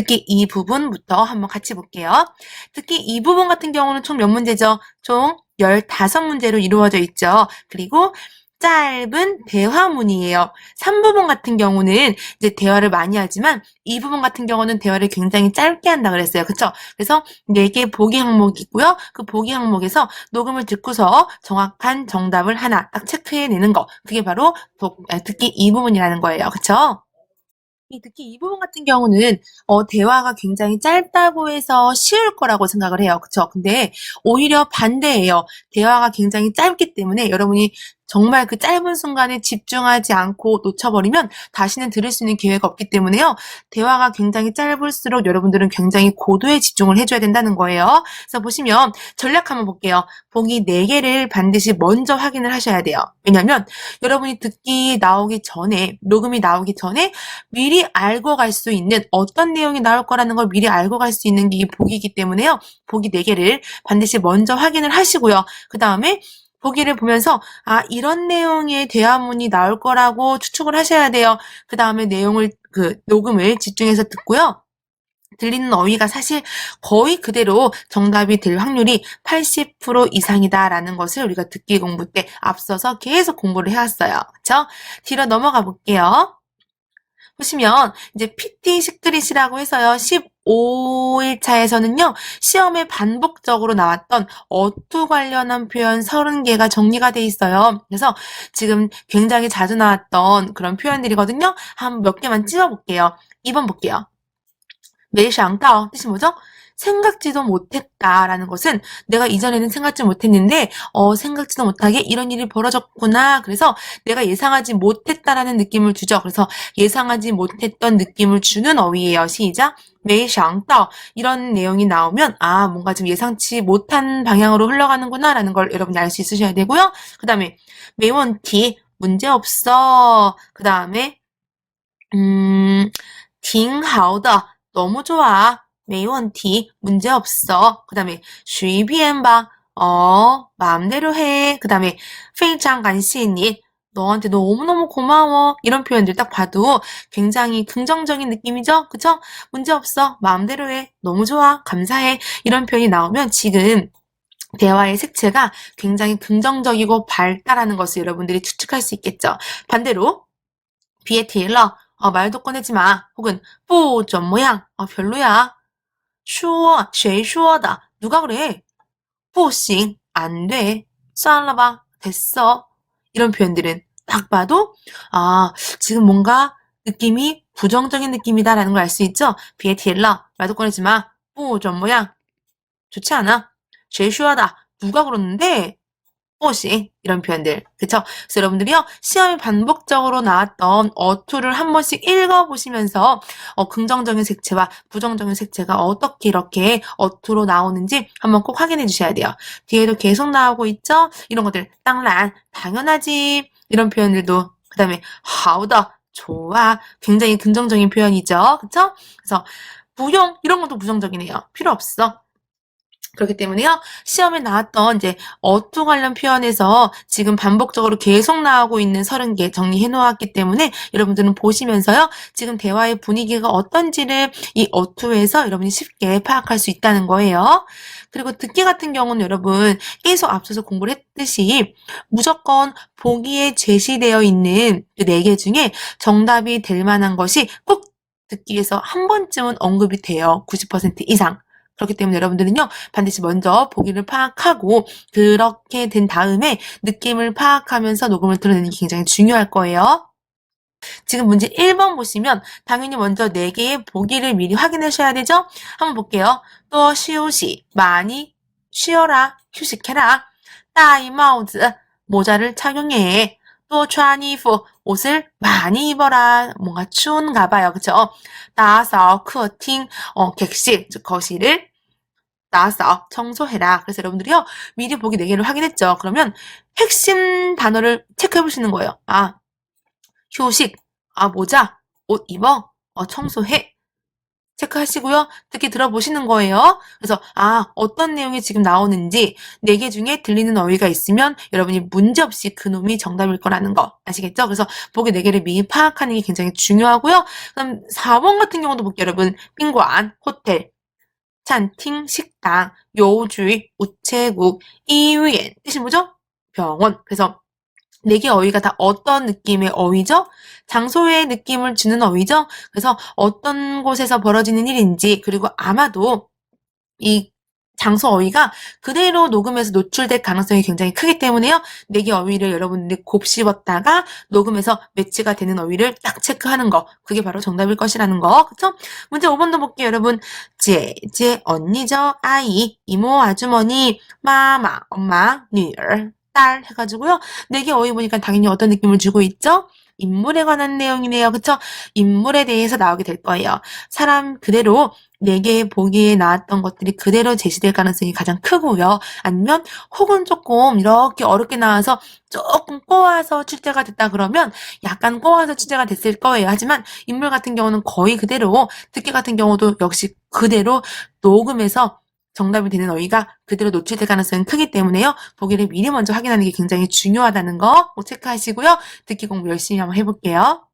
듣기 이 부분부터 한번 같이 볼게요. 듣기 이 부분 같은 경우는 총 몇 문제죠? 총 15문제로 이루어져 있죠. 그리고 짧은 대화문이에요. 3부분 같은 경우는 이제 대화를 많이 하지만 이 부분 같은 경우는 대화를 굉장히 짧게 한다 그랬어요. 그쵸? 그래서 4개 보기 항목이 있고요. 그 보기 항목에서 녹음을 듣고서 정확한 정답을 하나 딱 체크해내는 거. 그게 바로 듣기 이 부분이라는 거예요. 그쵸? 특히 이 부분 같은 경우는 대화가 굉장히 짧다고 해서 쉬울 거라고 생각을 해요. 그쵸? 근데 오히려 반대예요. 대화가 굉장히 짧기 때문에 여러분이 정말 그 짧은 순간에 집중하지 않고 놓쳐버리면 다시는 들을 수 있는 기회가 없기 때문에요. 대화가 굉장히 짧을수록 여러분들은 굉장히 고도의 집중을 해줘야 된다는 거예요. 그래서 보시면 전략 한번 볼게요. 보기 4개를 반드시 먼저 확인을 하셔야 돼요. 왜냐면 여러분이 듣기 나오기 전에, 녹음이 나오기 전에 미리 알고 갈 수 있는 어떤 내용이 나올 거라는 걸 미리 알고 갈 수 있는 게 이 보기이기 때문에요. 보기 4개를 반드시 먼저 확인을 하시고요. 그 다음에 보기를 보면서 이런 내용의 대화문이 나올 거라고 추측을 하셔야 돼요. 그 다음에 녹음을 집중해서 듣고요. 들리는 어휘가 사실 거의 그대로 정답이 될 확률이 80% 이상이다라는 것을 우리가 듣기 공부 때 앞서서 계속 공부를 해왔어요. 그쵸? 뒤로 넘어가 볼게요. 보시면 이제 PT 시크릿이라고 해서요. 15일차에서는요. 시험에 반복적으로 나왔던 어투 관련한 표현 30개가 정리가 돼 있어요. 그래서 지금 굉장히 자주 나왔던 그런 표현들이거든요. 한 몇 개만 찝어볼게요. 2번 볼게요. 没想到 뜻이 뭐죠? 생각지도 못했다라는 것은 내가 이전에는 생각지 못했는데 생각지도 못하게 이런 일이 벌어졌구나. 그래서 내가 예상하지 못했다라는 느낌을 주죠. 그래서 예상하지 못했던 느낌을 주는 어휘예요. 시작. 没想到 이런 내용이 나오면 뭔가 좀 예상치 못한 방향으로 흘러가는구나 라는 걸 여러분이 알 수 있으셔야 되고요. 그 다음에 没问题 문제없어. 그 다음에 挺好的 너무 좋아. 没问题 문제없어. 그 다음에 随便吧 마음대로 해. 그 다음에 非常感谢你 너한테 너무너무 고마워. 이런 표현들 딱 봐도 굉장히 긍정적인 느낌이죠? 그쵸? 문제없어. 마음대로 해. 너무 좋아. 감사해. 이런 표현이 나오면 지금 대화의 색채가 굉장히 긍정적이고 밝다라는 것을 여러분들이 추측할 수 있겠죠? 반대로 비에 딜러 말도 꺼내지 마. 혹은 不怎么样 별로야. 谁说的 누가 그래? 不行 안 돼. 算了吧 됐어. 이런 표현들은 딱 봐도 지금 뭔가 느낌이 부정적인 느낌이다라는 걸 알 수 있죠? 비에 딜러 말도 꺼내지 마. 不怎么样 좋지 않아. 谁说的 누가 그러는데? 不行 이런 표현들. 그쵸? 그래서 여러분들이요. 시험에 반복적으로 나왔던 어투를 한 번씩 읽어보시면서 긍정적인 색채와 부정적인 색채가 어떻게 이렇게 어투로 나오는지 한번 꼭 확인해 주셔야 돼요. 뒤에도 계속 나오고 있죠? 이런 것들. 当然 당연하지. 이런 표현들도. 그 다음에 好的 좋아. 굉장히 긍정적인 표현이죠. 그쵸? 그래서 不用 이런 것도 부정적이네요. 필요 없어. 그렇기 때문에요. 시험에 나왔던 이제 어투 관련 표현에서 지금 반복적으로 계속 나오고 있는 30개 정리해 놓았기 때문에 여러분들은 보시면서요. 지금 대화의 분위기가 어떤지를 이 어투에서 여러분이 쉽게 파악할 수 있다는 거예요. 그리고 듣기 같은 경우는 여러분 계속 앞서서 공부를 했듯이 무조건 보기에 제시되어 있는 그 4개 중에 정답이 될 만한 것이 꼭 듣기에서 한 번쯤은 언급이 돼요. 90% 이상. 그렇기 때문에 여러분들은요. 반드시 먼저 보기를 파악하고 그렇게 된 다음에 느낌을 파악하면서 녹음을 들어내는 게 굉장히 중요할 거예요. 지금 문제 1번 보시면 당연히 먼저 4개의 보기를 미리 확인하셔야 되죠? 한번 볼게요. 또 휴식, 많이 쉬어라, 휴식해라. 戴帽子, 모자를 착용해. 또穿衣服, 옷을 많이 입어라. 뭔가 추운가 봐요. 그쵸? 打扫客厅, 객실, 즉 거실을 나왔어. 청소해라. 그래서 여러분들이요. 미리 보기 4개를 확인했죠. 그러면 핵심 단어를 체크해 보시는 거예요. 휴식. 모자. 옷 입어. 청소해. 체크하시고요. 듣기 들어보시는 거예요. 그래서 어떤 내용이 지금 나오는지 4개 중에 들리는 어휘가 있으면 여러분이 문제없이 그놈이 정답일 거라는 거 아시겠죠? 그래서 보기 4개를 미리 파악하는 게 굉장히 중요하고요. 그럼 4번 같은 경우도 볼게요. 여러분. 宾馆, 호텔, 찬팅, 식당, 요주의, 우체국, 이위엔 뜻이 뭐죠? 병원. 그래서 4개 어휘가 다 어떤 느낌의 어휘죠? 장소의 느낌을 주는 어휘죠? 그래서 어떤 곳에서 벌어지는 일인지 그리고 아마도 이 장소 어휘가 그대로 녹음해서 노출될 가능성이 굉장히 크기 때문에요. 4개 어휘를 여러분들이 곱씹었다가 녹음해서 매치가 되는 어휘를 딱 체크하는 거. 그게 바로 정답일 것이라는 거. 그쵸? 문제 5번도 볼게요, 여러분. 제, 언니죠. 아이, 이모, 아주머니, 마마, 엄마,女儿, 딸 해가지고요. 4개 어휘 보니까 당연히 어떤 느낌을 주고 있죠? 인물에 관한 내용이네요. 그쵸? 인물에 대해서 나오게 될 거예요. 사람 그대로 4개의 보기에 나왔던 것들이 그대로 제시될 가능성이 가장 크고요. 아니면 혹은 조금 이렇게 어렵게 나와서 조금 꼬아서 출제가 됐다 그러면 약간 꼬아서 출제가 됐을 거예요. 하지만 인물 같은 경우는 거의 그대로, 듣기 같은 경우도 역시 그대로 녹음해서 정답이 되는 어휘가 그대로 노출될 가능성이 크기 때문에요. 보기를 미리 먼저 확인하는 게 굉장히 중요하다는 거 꼭 체크하시고요. 듣기 공부 열심히 한번 해볼게요.